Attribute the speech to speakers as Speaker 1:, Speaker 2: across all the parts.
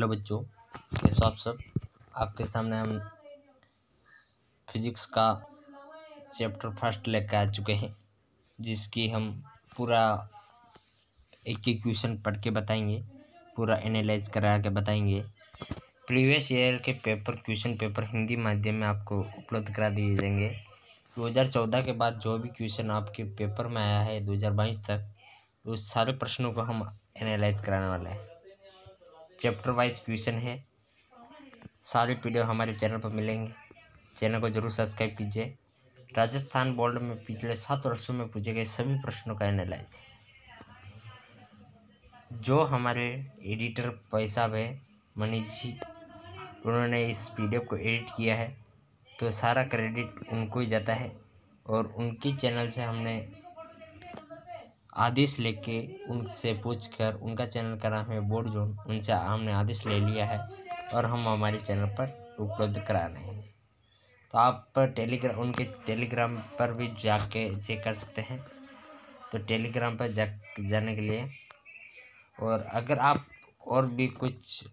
Speaker 1: Hello बच्चों, कैसे हो आप सब। आपके सामने हम फिजिक्स का चैप्टर फर्स्ट लेकर आ चुके हैं, जिसकी हम पूरा एक एक क्वेश्चन पढ़ के बताएंगे, पूरा एनालाइज करा के बताएंगे। प्रीवियस ईयर के क्वेश्चन पेपर हिंदी माध्यम में आपको उपलब्ध करा दिए जाएंगे। 2014 के बाद जो भी क्वेश्चन आपके पेपर में आया है 2022 तक, उस सारे प्रश्नों को हम एनालाइज कराने वाले हैं। चैप्टर वाइज क्वेश्चन है, सारे पीडीएफ हमारे चैनल पर मिलेंगे। चैनल को जरूर सब्सक्राइब कीजिए। राजस्थान बोर्ड में पिछले 7 वर्षों में पूछे गए सभी प्रश्नों का एनालाइज, जो हमारे एडिटर भाई साहब है मनीष जी, उन्होंने इस पीडीएफ को एडिट किया है, तो सारा क्रेडिट उनको ही जाता है। और उनकी चैनल से हमने आदेश लेके उनसे पूछकर, उनका चैनल का नाम है बोर्ड जोन, उनसे हमने आदेश ले लिया है और हम हमारे चैनल पर उपलब्ध करा रहे हैं। तो आप उनके टेलीग्राम पर भी जाके चेक कर सकते हैं। तो टेलीग्राम पर जाने के लिए, और अगर आप और भी कुछ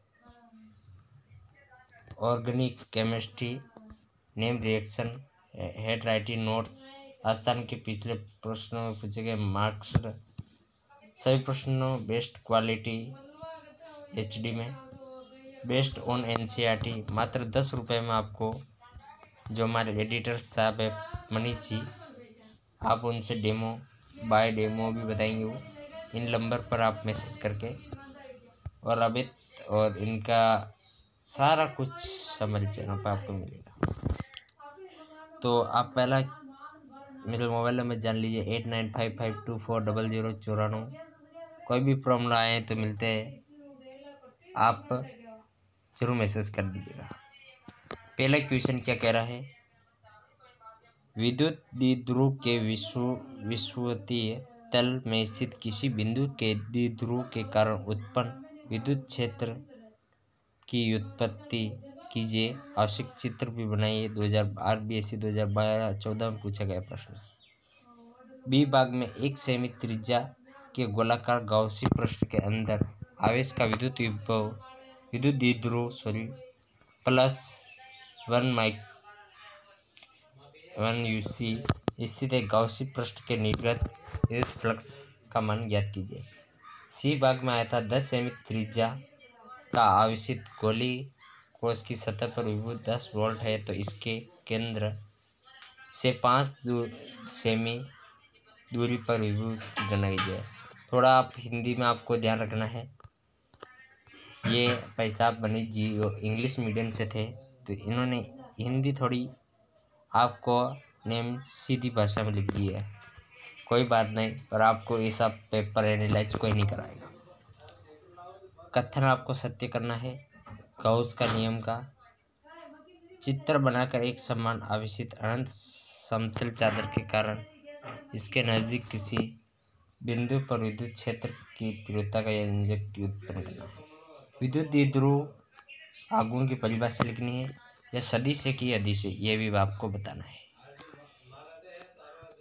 Speaker 1: organic chemistry, name reaction, head writing notes, Rajasthan के पिछले प्रश्नों में पूछे गए मार्क्स, सभी प्रश्नों बेस्ट क्वालिटी HD में, बेस्ट ऑन NCERT, मात्र 10 रुपये में आपको, जो हमारे एडिटर साहब है मनीष जी, आप उनसे बाय डेमो भी बताएंगे। वो इन नंबर पर आप मैसेज करके, और इनका सारा कुछ हमारे चैनल पर आपको मिलेगा। तो आप पहला मेरे मोबाइल नंबर जान लीजिए 8955240094। कोई भी प्रॉब्लम आए तो मिलते हैं, आप जरूर मैसेज कर दीजिएगा। पहला क्वेश्चन क्या कह रहा है, विद्युत द्विध्रुव के विषुवतीय तल में स्थित किसी बिंदु के द्विध्रुव के कारण उत्पन्न विद्युत क्षेत्र की व्युत्पत्ति कीजिए। आवश्यक चित्र भी बनाइए। 2012 2014 में पूछा गया प्रश्न। बी भाग में 1 सेमी त्रिज्या के गोलाकार गाउसी पृष्ठ के अंदर आवेश का विद्युत द्विध्रुव +1 UC स्थित एक गाउसी पृष्ठ के निर्गत विद्युत फ्लक्स का मान ज्ञात कीजिए। सी भाग में आया था 10 सेमी त्रिज्या का आवेशित गोली कोश की सतह पर विभव 10 वोल्ट है, तो इसके केंद्र से 5 सेमी दूरी पर विभव की गणना कीजिए। थोड़ा आप हिंदी में आपको ध्यान रखना है। ये भाई साहब मनीष जी इंग्लिश मीडियम से थे, तो इन्होंने हिंदी थोड़ी आपको नेम सीधी भाषा में लिख दी है। कोई बात नहीं, पर आपको ऐसा पेपर एनालाइज कोई नहीं कराएगा। कथन आपको सत्य करना है। गाउस का नियम का चित्र बनाकर एक समान आवेशित अनंत समतल चादर के कारण इसके नज़दीक किसी बिंदु पर विद्युत क्षेत्र की तीव्रता का व्यंजक उत्पन्न करना है। विद्युत द्विध्रुव आघूर्ण की परिभाषा लिखनी है, या सदिश है कि अदिश है, यह भी आपको बताना है।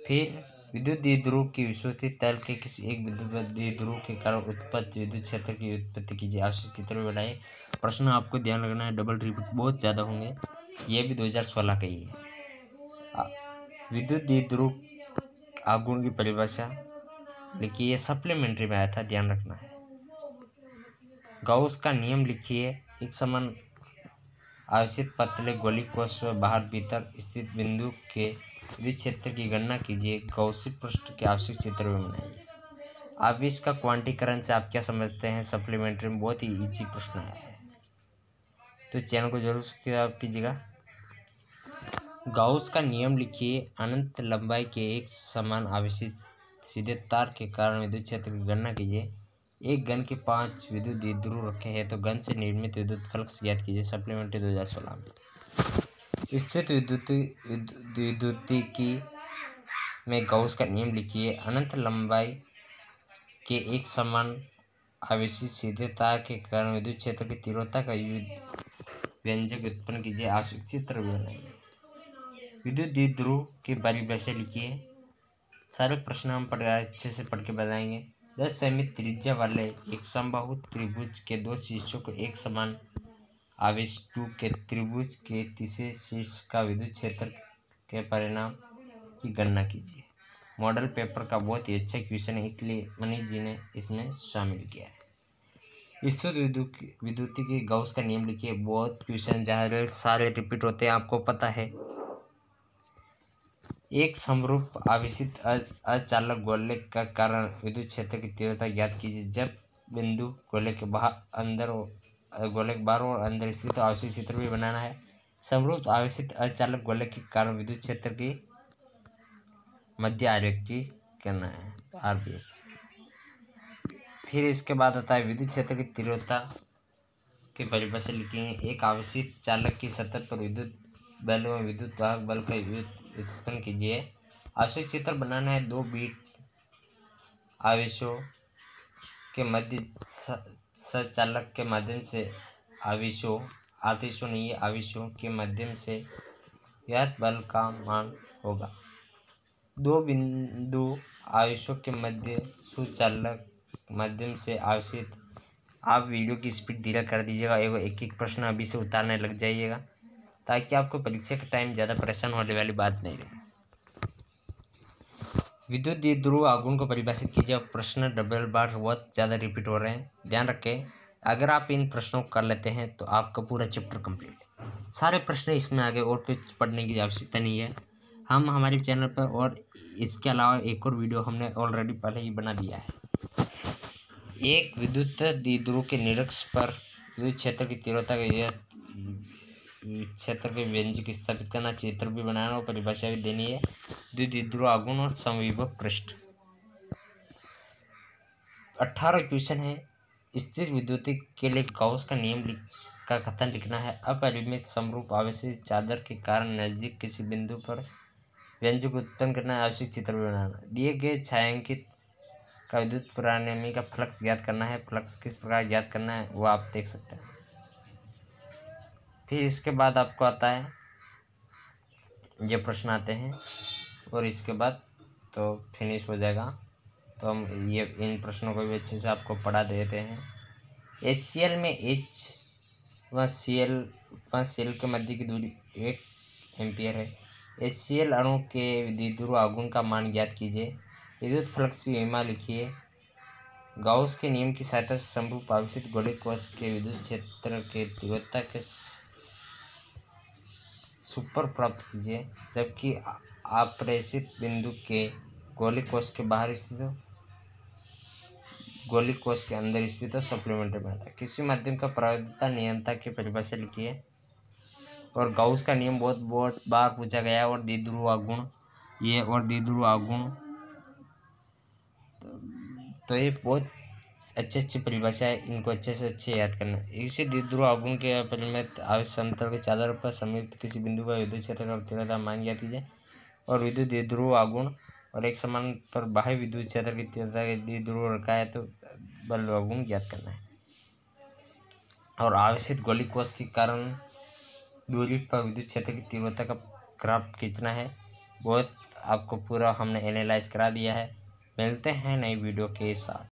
Speaker 1: फिर विद्युत द्विध्रुव की विषुवतीय तल के किसी एक बिंदु पर द्विध्रुव के कारण उत्पन्न विद्युत क्षेत्र की व्युत्पत्ति कीजिए। आवश्यक चित्र भी बनाए। प्रश्न आपको ध्यान रखना है, डबल रिपीट बहुत ज़्यादा होंगे। यह भी 2016 का ही है। विद्युत द्विध्रुव आघूर्ण की परिभाषा लिखिए, ये सप्लीमेंट्री में आया था, ध्यान रखना है। गाउस का नियम लिखिए, एक समान आवेशित पतले गोली कोश व बाहर भीतर स्थित बिंदु के विद्युत क्षेत्र की गणना कीजिए। गौसी पृष्ठ के आवश्यक चित्र में बनाइए। आवेश का क्वांटीकरण से आप क्या समझते हैं, सप्लीमेंट्री में बहुत ही इजी प्रश्न आया है, तो चैनल को जरूर सब्सक्राइब कीजिएगा। गाउस का नियम लिखिए, अनंत लंबाई के एक समान आवेशित सीधे तार के कारण विद्युत क्षेत्र की गणना कीजिए। एक घन के 5 विद्युत द्विध्रुव रखे हैं, तो घन से निर्मित विद्युत फ्लक्स ज्ञात कीजिए। सप्लीमेंट्री 2016 में। स्थित विद्युतिकी में गाउस का नियम लिखिए, अनंत लंबाई के एक समान आवेशित सीधे तार के कारण विद्युत क्षेत्र की तीव्रता का व्यंजक उत्पन्न कीजिए। आवश्यक चित्र भी बनाइए। विद्युत द्विध्रुव की परिभाषा लिखिए। सारे प्रश्न हम अच्छे से पढ़ के बताएंगे। 10 सेमी त्रिज्या वाले एक समबाहु त्रिभुज के दो शीर्षों को एक समान आवेश 2 के त्रिभुज के तीसरे शीर्ष का विद्युत क्षेत्र के परिणाम की गणना कीजिए। मॉडल पेपर का बहुत ही अच्छा क्वेश्चन है, इसलिए मनीष जी ने इसमें शामिल किया है। स्थिर विद्युतीय गॉस का नियम लिखिए। बहुत क्वेश्चन जहाँ सारे रिपीट होते हैं, आपको पता है। एक समरूप आवेशित अचालक गोले का कारण विद्युत क्षेत्र की तीव्रता ज्ञात कीजिए। जब बिंदु गोले के बाहर और अंदर स्थित आवेशित चित्र भी बनाना है। समरूप आवेशित अचालक गोले के कारण विद्युत क्षेत्र की मध्य आरेख की करना है, तो RBS। फिर इसके बाद आता है विद्युत क्षेत्र की तीव्रता की परिभाषा लिखेंगे। एक आवेशित चालक की सतह पर विद्युत बल व विद्युत वाहक बल का उत्पन्न कीजिए। आवेशित चित्र बनाना है। दो बीट आवेशों के मध्य सचालक के माध्यम से आवेशों के माध्यम से ज्ञात बल का मान होगा। दो बिंदु आवेशों के मध्य सुचालक माध्यम से आवेशित। आप वीडियो की स्पीड धीरे कर दीजिएगा, एक एक प्रश्न अभी से उतारने लग जाइएगा, ताकि आपको परीक्षा के टाइम ज़्यादा परेशान होने वाली बात नहीं रहे। विद्युत द्विध्रुव आघूर्ण को परिभाषित कीजिए। प्रश्न डबल बार बहुत ज़्यादा रिपीट हो रहे हैं, ध्यान रखें। अगर आप इन प्रश्नों को कर लेते हैं तो आपका पूरा चैप्टर कंप्लीट है। सारे प्रश्न इसमें आगे और कुछ पढ़ने की आवश्यकता नहीं है। हम हमारे चैनल पर और इसके अलावा एक और वीडियो हमने ऑलरेडी पहले ही बना दिया है। एक विद्युत द्विध्रुव के निरक्ष पर विद्युत क्षेत्र की तीव्रता के क्षेत्र के व्यंजक स्थापित करना, चित्र भी बनाना और परिभाषा भी देनी है। द्विध्रुव आघूर्ण और समविभव पृष्ठ। 18 क्वेश्चन है। स्थिर विद्युत के लिए गॉस का नियम का कथन लिखना है। अपरिमित समरूप आवेशित चादर के कारण नजदीक किसी बिंदु पर व्यंजक उत्पन्न करना, आवेशित चित्र भी बनाना। दिए गए छायांकित का विद्युत परिणामी का फ्लक्स ज्ञात करना है। फ्लक्स किस प्रकार ज्ञात करना है वो आप देख सकते हैं। फिर इसके बाद आपको आता है, ये प्रश्न आते हैं और इसके बाद तो फिनिश हो जाएगा। तो हम ये इन प्रश्नों को भी अच्छे से आपको पढ़ा देते हैं। HCl में H व Cl के मध्य की दूरी 1 एम्पियर है। HCl अणु के द्विध्रुव आघूर्ण का मान ज्ञात कीजिए। विद्युत फ्लक्स की विमा लिखिए। गॉस के नियम की सहायता से समरूप आवेशित गोलीय कोश के विद्युत क्षेत्र के तीव्रता के सूत्र प्राप्त कीजिए, जबकि आप्रेषित बिंदु के गोलीय कोश के बाहर स्थित हो, गोलीय कोश के अंदर स्थित हो, सप्लीमेंट्री में आता है। किसी माध्यम का प्रवैधता नियंत्रणता की परिभाषा लिखिए। और गॉस का नियम बहुत बार पूछा गया है। और द्विध्रुव आघूर्ण तो ये बहुत अच्छी परिभाषा है, इनको अच्छे से याद करना। इसी द्विध्रुव आघूर्ण के अपरिमित आवेश समतल के चादर पर समीप किसी बिंदु पर विद्युत क्षेत्र का तीव्रता मान ज्ञात कीजिए। और विद्युत द्विध्रुव आघूर्ण और एक समान पर बाह्य विद्युत क्षेत्र की तीव्रता के द्विध्रुव रखा है तो बल आघूर्ण ज्ञात करना है। और आवेशित गोलीय कोश के कारण दूरी पर विद्युत क्षेत्र की तीव्रता का ग्राफ खींचना है। बहुत आपको पूरा हमने एनालाइज करा दिया है। मिलते हैं नई वीडियो के साथ।